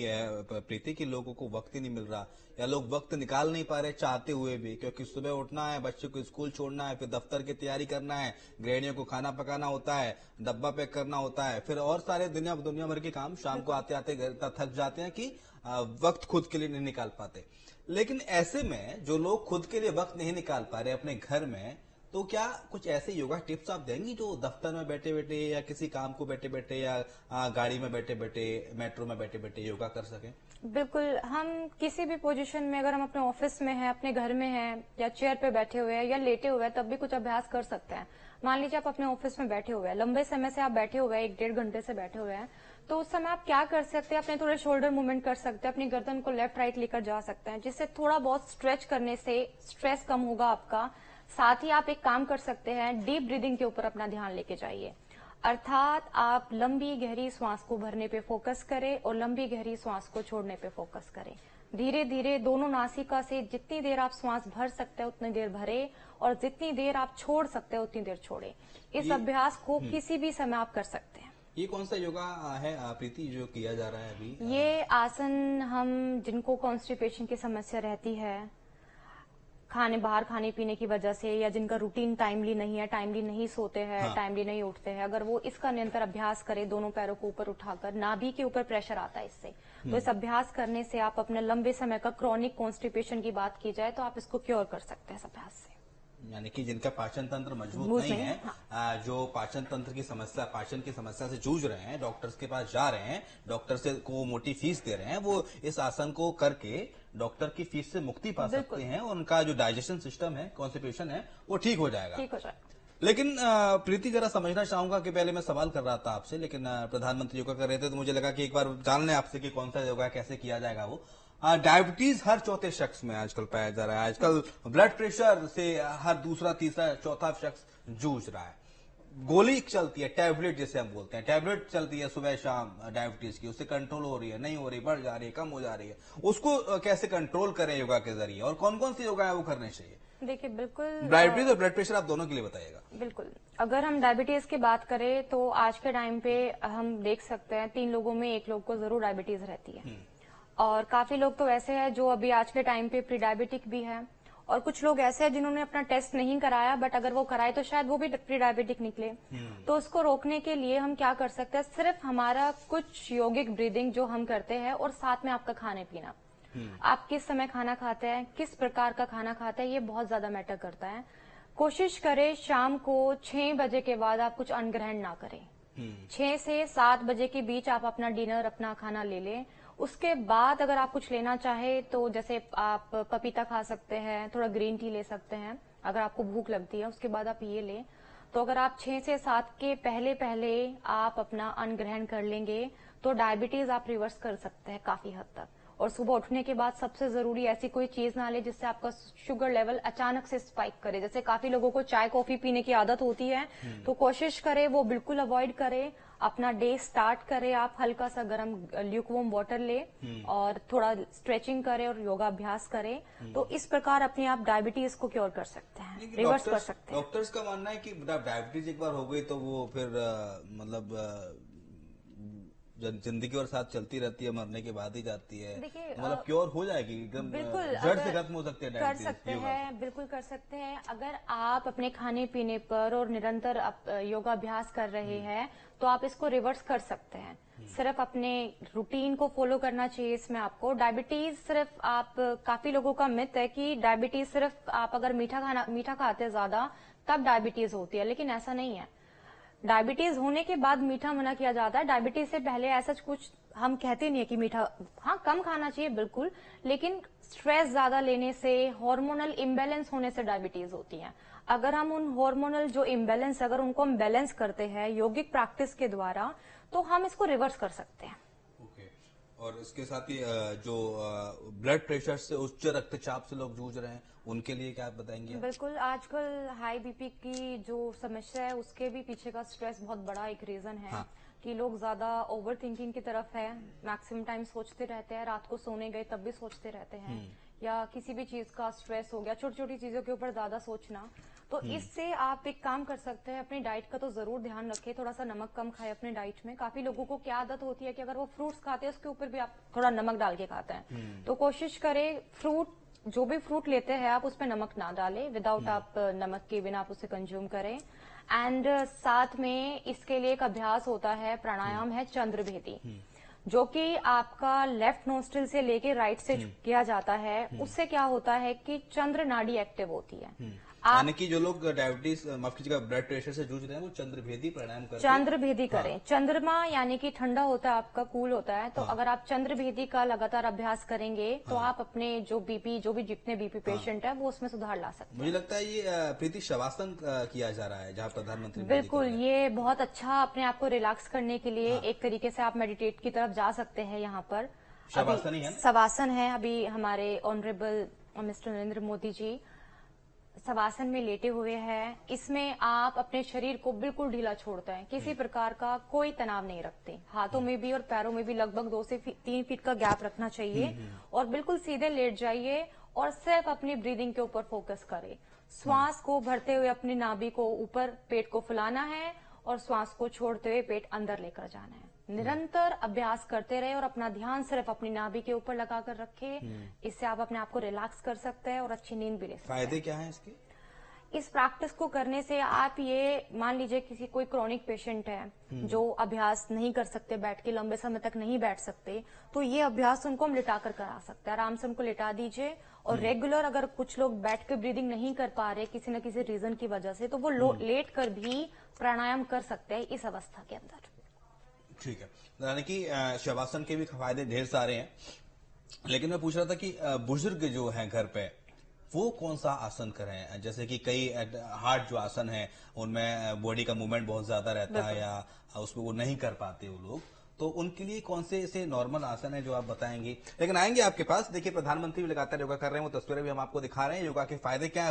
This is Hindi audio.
है प्रीति कि लोगों को वक्त ही नहीं मिल रहा या लोग वक्त निकाल नहीं पा रहे चाहते हुए भी, क्योंकि सुबह उठना है, बच्चे को स्कूल छोड़ना है, फिर दफ्तर की तैयारी करना है, गृहिणियों को खाना पकाना होता है, डब्बा पैक करना होता है, फिर और सारे दुनिया भर के काम शाम को आते आते घर इतना थक जाते हैं कि वक्त खुद के लिए नहीं निकाल पाते। लेकिन ऐसे में जो लोग खुद के लिए वक्त नहीं निकाल पा रहे अपने घर में, तो क्या कुछ ऐसे योगा टिप्स आप देंगी जो दफ्तर में बैठे बैठे या किसी काम को बैठे बैठे या गाड़ी में बैठे बैठे, मेट्रो में बैठे बैठे योगा कर सकें? बिल्कुल। हम किसी भी पोजीशन में, अगर हम अपने ऑफिस में हैं, अपने घर में हैं, या चेयर पे बैठे हुए हैं या लेटे हुए हैं, तब भी कुछ अभ्यास कर सकते हैं। मान लीजिए आप अपने ऑफिस में बैठे हुए हैं, लंबे समय से आप बैठे हुए हैं, 1-1.5 घंटे से बैठे हुए हैं, तो उस समय आप क्या कर सकते हैं, अपने थोड़े शोल्डर मूवमेंट कर सकते हैं, अपनी गर्दन को लेफ्ट राइट लेकर जा सकते हैं, जिससे थोड़ा बहुत स्ट्रेच करने से स्ट्रेस कम होगा आपका। साथ ही आप एक काम कर सकते हैं, डीप ब्रीदिंग के ऊपर अपना ध्यान लेके जाइए। अर्थात आप लंबी गहरी सांस को भरने पे फोकस करें और लंबी गहरी सांस को छोड़ने पे फोकस करें। धीरे धीरे दोनों नासिका से जितनी देर आप सांस भर सकते हैं उतनी देर भरें और जितनी देर आप छोड़ सकते हैं उतनी देर छोड़ें। इस अभ्यास को किसी भी समय आप कर सकते हैं। ये कौन सा योगा है प्रीति जो किया जा रहा है अभी? ये आसन हम जिनको कॉन्स्टिपेशन की समस्या रहती है, बाहर खाने पीने की वजह से, या जिनका रूटीन टाइमली नहीं है, टाइमली नहीं सोते हैं, टाइमली नहीं उठते हैं, अगर वो इसका निरंतर अभ्यास करें, दोनों पैरों को ऊपर उठाकर, नाभि के ऊपर प्रेशर आता है इससे, तो इस अभ्यास करने से आप अपने लंबे समय का क्रॉनिक कॉन्स्टिपेशन की बात की जाए तो आप इसको क्योर कर सकते हैं इस अभ्यास से। यानी कि जिनका पाचन तंत्र मजबूत नहीं है, जो पाचन तंत्र की समस्या, पाचन की समस्या से जूझ रहे हैं, डॉक्टर्स के पास जा रहे हैं, डॉक्टर से को मोटी फीस दे रहे हैं, वो इस आसन को करके डॉक्टर की फीस से मुक्ति पा सकते हैं और उनका जो डाइजेशन सिस्टम है, कॉन्स्टिपेशन है, वो ठीक हो जाएगा। लेकिन प्रीति, जरा समझना चाहूंगा कि पहले मैं सवाल कर रहा था आपसे, लेकिन प्रधानमंत्री योगा कर रहे थे तो मुझे लगा कि एक बार जान लें आपसे कि कौन सा योगा कैसे किया जाएगा। वो डायबिटीज हर चौथे शख्स में आजकल पाया जा रहा है। आजकल ब्लड प्रेशर से हर दूसरा तीसरा चौथा शख्स जूझ रहा है। गोली चलती है, टैबलेट जिसे हम बोलते हैं, टैबलेट चलती है सुबह शाम डायबिटीज की, उससे कंट्रोल हो रही है, नहीं हो रही, बढ़ जा रही है, कम हो जा रही है, उसको कैसे कंट्रोल करें योगा के जरिए और कौन कौन सी योगा है वो करने चाहिए? देखिए, बिल्कुल डायबिटीज और ब्लड प्रेशर आप दोनों के लिए बताइएगा। बिल्कुल। अगर हम डायबिटीज की बात करें तो आज के टाइम पे हम देख सकते हैं 3 लोगों में 1 लोग को जरूर डायबिटीज रहती है, और काफी लोग तो ऐसे हैं जो अभी आज के टाइम पे प्री डायबिटिक भी है, और कुछ लोग ऐसे हैं जिन्होंने अपना टेस्ट नहीं कराया, बट अगर वो कराए तो शायद वो भी प्री डायबिटिक निकले। तो उसको रोकने के लिए हम क्या कर सकते हैं, सिर्फ हमारा कुछ योगिक ब्रीदिंग जो हम करते हैं, और साथ में आपका खाने पीना, आप किस समय खाना खाते हैं, किस प्रकार का खाना खाते हैं, ये बहुत ज्यादा मैटर करता है। कोशिश करें शाम को 6 बजे के बाद आप कुछ अन्न ग्रहण ना करें। 6 से 7 बजे के बीच आप अपना डिनर, अपना खाना ले लें। उसके बाद अगर आप कुछ लेना चाहे तो जैसे आप पपीता खा सकते हैं, थोड़ा ग्रीन टी ले सकते हैं अगर आपको भूख लगती है, उसके बाद आप ये लें। तो अगर आप 6 से 7 के पहले पहले आप अपना अन्न ग्रहण कर लेंगे तो डायबिटीज आप रिवर्स कर सकते हैं काफी हद तक। और सुबह उठने के बाद सबसे जरूरी ऐसी कोई चीज ना ले जिससे आपका शुगर लेवल अचानक से स्पाइक करे। जैसे काफी लोगों को चाय कॉफी पीने की आदत होती है, तो कोशिश करें वो बिल्कुल अवॉइड करें। अपना डे स्टार्ट करें, आप हल्का सा गर्म ल्यूकवार्म वाटर ले और थोड़ा स्ट्रेचिंग करें और योगा अभ्यास करें। तो इस प्रकार अपने आप डायबिटीज को क्योर कर सकते हैं, रिवर्स कर सकते हैं। डॉक्टर्स का मानना है कि डायबिटीज एक बार हो गई तो वो फिर मतलब जिंदगी और साथ चलती रहती है, मरने के बाद ही जाती है, मतलब क्योर हो जाएगी एकदम, जड़ से खत्म हो सकती है कर सकते हैं, बिल्कुल कर सकते हैं। अगर आप अपने खाने पीने पर और निरंतर योगा अभ्यास कर रहे हैं तो आप इसको रिवर्स कर सकते हैं। सिर्फ अपने रूटीन को फॉलो करना चाहिए इसमें आपको। डायबिटीज सिर्फ आप, काफी लोगों का मिथ है कि डायबिटीज सिर्फ आप अगर मीठा खाते हैं ज्यादा तब डायबिटीज होती है, लेकिन ऐसा नहीं है। डायबिटीज होने के बाद मीठा मना किया जाता है, डायबिटीज से पहले ऐसा कुछ हम कहते नहीं है कि मीठा, हाँ कम खाना चाहिए बिल्कुल, लेकिन स्ट्रेस ज्यादा लेने से, हार्मोनल इम्बैलेंस होने से डायबिटीज होती है। अगर हम उन हार्मोनल जो इम्बैलेंस, अगर उनको हम बैलेंस करते हैं योगिक प्रैक्टिस के द्वारा, तो हम इसको रिवर्स कर सकते हैं। और इसके साथ ही जो ब्लड प्रेशर से, उच्च रक्तचाप से लोग जूझ रहे हैं, उनके लिए क्या आप बताएंगे? बिल्कुल, आजकल हाई बीपी की जो समस्या है उसके भी पीछे का स्ट्रेस बहुत बड़ा एक रीजन है। कि लोग ज्यादा ओवर थिंकिंग की तरफ है, मैक्सिमम टाइम सोचते रहते हैं, रात को सोने गए तब भी सोचते रहते हैं, या किसी भी चीज का स्ट्रेस हो गया, छोटी छोटी चीजों के ऊपर ज्यादा सोचना, तो इससे आप एक काम कर सकते हैं, अपनी डाइट का तो जरूर ध्यान रखें, थोड़ा सा नमक कम खाएं अपने डाइट में। काफी लोगों को क्या आदत होती है कि अगर वो फ्रूट्स खाते हैं उसके ऊपर भी आप थोड़ा नमक डाल के खाते हैं, तो कोशिश करें फ्रूट, जो भी फ्रूट लेते हैं आप उसमें नमक ना डालें, विदाउट आप नमक के बिना आप उसे कंज्यूम करें। एंड साथ में इसके लिए एक अभ्यास होता है, प्राणायाम है चंद्रभेदी, जो कि आपका लेफ्ट नोस्ट्रिल से लेके राइट से किया जाता है। उससे क्या होता है कि चंद्र नाड़ी एक्टिव होती है। यानी कि जो लोग डायबिटीज, माफ कीजिएगा, ब्लड प्रेशर से जूझ रहे हैं, वो चंद्रभेदी प्राणायाम करके चंद्रभेदी करें। चंद्रमा यानी कि ठंडा होता है आपका, कूल होता है, तो अगर आप चंद्रभेदी का लगातार अभ्यास करेंगे तो आप अपने जो बीपी, जो भी जितने बीपी पेशेंट है वो उसमें सुधार ला सकते हैं। मुझे लगता है ये प्रीति शवासन किया जा रहा है, जहाँ प्रधानमंत्री बिल्कुल, ये बहुत अच्छा अपने आप को रिलैक्स करने के लिए एक तरीके से आप मेडिटेट की तरफ जा सकते हैं। यहाँ पर शवासन ही है ना? शवासन है। अभी हमारे ऑनरेबल मिस्टर नरेंद्र मोदी जी शवासन में लेटे हुए हैं। इसमें आप अपने शरीर को बिल्कुल ढीला छोड़ते हैं, किसी प्रकार का कोई तनाव नहीं रखते। हाथों में भी और पैरों में भी लगभग 2 से 3 फीट का गैप रखना चाहिए और बिल्कुल सीधे लेट जाइए और सिर्फ अपनी ब्रीदिंग के ऊपर फोकस करें। श्वास को भरते हुए अपनी नाभि को ऊपर, पेट को फुलाना है और श्वास को छोड़ते हुए पेट अंदर लेकर जाना है। निरंतर अभ्यास करते रहे और अपना ध्यान सिर्फ अपनी नाभि के ऊपर लगाकर रखें। इससे आप अपने आप को रिलैक्स कर सकते हैं और अच्छी नींद भी ले सकते हैं। फायदे क्या हैं इसके? इस प्रैक्टिस को करने से आप ये मान लीजिए किसी कोई क्रॉनिक पेशेंट है जो अभ्यास नहीं कर सकते, बैठ के लंबे समय तक नहीं बैठ सकते, तो ये अभ्यास उनको हम लिटा कर करा सकते हैं। आराम से उनको लिटा दीजिए और रेगुलर, अगर कुछ लोग बैठ के ब्रीदिंग नहीं कर पा रहे किसी न किसी रीजन की वजह से, तो वो लेट कर भी प्राणायाम कर सकते हैं इस अवस्था के अंदर। ठीक है, यानी कि शवासन के भी फायदे ढेर सारे हैं, लेकिन मैं पूछ रहा था कि बुजुर्ग जो हैं घर पे, वो कौन सा आसन करें? जैसे कि कई हार्ड जो आसन है उनमें बॉडी का मूवमेंट बहुत ज्यादा रहता है या उसमें वो नहीं कर पाते वो लोग, तो उनके लिए कौन से ऐसे नॉर्मल आसन है जो आप बताएंगे? लेकिन आएंगे आपके पास। देखिए, प्रधानमंत्री भी लगातार योगा कर रहे हैं, वो तस्वीरें भी हम आपको दिखा रहे हैं। योगा के फायदे क्या है